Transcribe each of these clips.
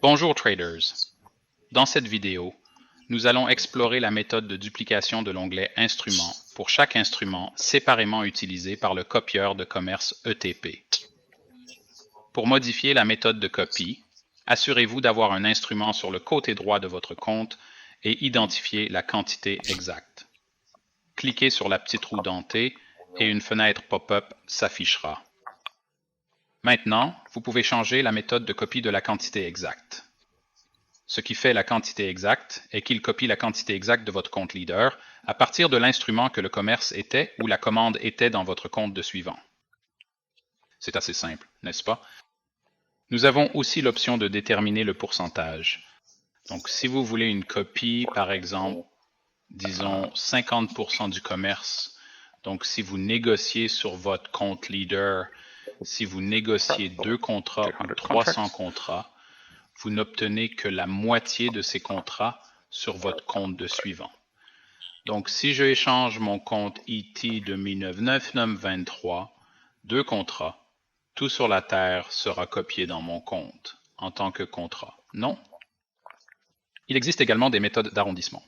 Bonjour traders. Dans cette vidéo, nous allons explorer la méthode de duplication de l'onglet Instruments pour chaque instrument séparément utilisé par le copieur de commerce ETP. Pour modifier la méthode de copie, assurez-vous d'avoir un instrument sur le côté droit de votre compte et identifiez la quantité exacte. Cliquez sur la petite roue dentée et une fenêtre pop-up s'affichera. Maintenant, vous pouvez changer la méthode de copie de la quantité exacte. Ce qui fait la quantité exacte est qu'il copie la quantité exacte de votre compte leader à partir de l'instrument que le commerce était ou la commande était dans votre compte de suivant. C'est assez simple, n'est-ce pas? Nous avons aussi l'option de déterminer le pourcentage. Donc, si vous voulez une copie, par exemple, disons 50% du commerce, donc si vous négociez sur votre compte leader, si vous négociez 2 contrats ou 300 contrats, vous n'obtenez que la moitié de ces contrats sur votre compte de suivant. Donc, si je échange mon compte ET 2009-9923, 2 contrats, tout sur la Terre sera copié dans mon compte en tant que contrat. Non? Il existe également des méthodes d'arrondissement.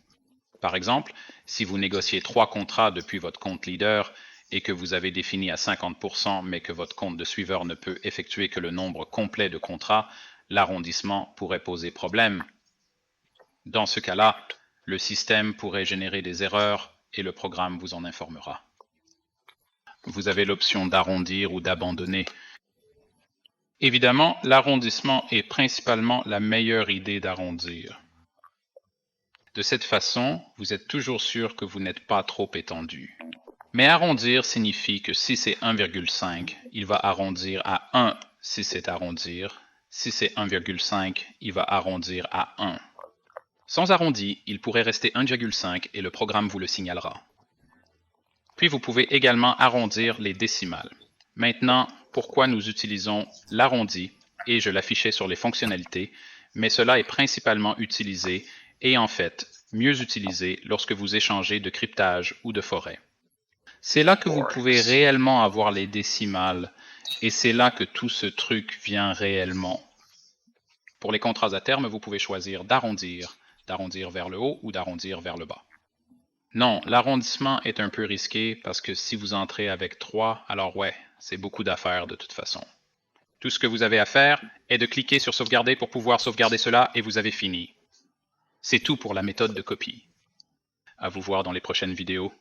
Par exemple, si vous négociez 3 contrats depuis votre compte leader et que vous avez défini à 50%, mais que votre compte de suiveur ne peut effectuer que le nombre complet de contrats, l'arrondissement pourrait poser problème. Dans ce cas-là, le système pourrait générer des erreurs et le programme vous en informera. Vous avez l'option d'arrondir ou d'abandonner. Évidemment, l'arrondissement est principalement la meilleure idée d'arrondir. De cette façon, vous êtes toujours sûr que vous n'êtes pas trop étendu. Mais arrondir signifie que si c'est 1,5, il va arrondir à 1 si c'est arrondir. Si c'est 1,5, il va arrondir à 1. Sans arrondi, il pourrait rester 1,5 et le programme vous le signalera. Puis vous pouvez également arrondir les décimales. Maintenant, pourquoi nous utilisons l'arrondi, et je l'affichais sur les fonctionnalités, mais cela est principalement utilisé et en fait mieux utilisé lorsque vous échangez de cryptage ou de forêt. C'est là que vous pouvez réellement avoir les décimales et c'est là que tout ce truc vient réellement. Pour les contrats à terme, vous pouvez choisir d'arrondir vers le haut ou d'arrondir vers le bas. Non, l'arrondissement est un peu risqué parce que si vous entrez avec 3, alors ouais, c'est beaucoup d'affaires de toute façon. Tout ce que vous avez à faire est de cliquer sur sauvegarder pour pouvoir sauvegarder cela et vous avez fini. C'est tout pour la méthode de copie. À vous voir dans les prochaines vidéos.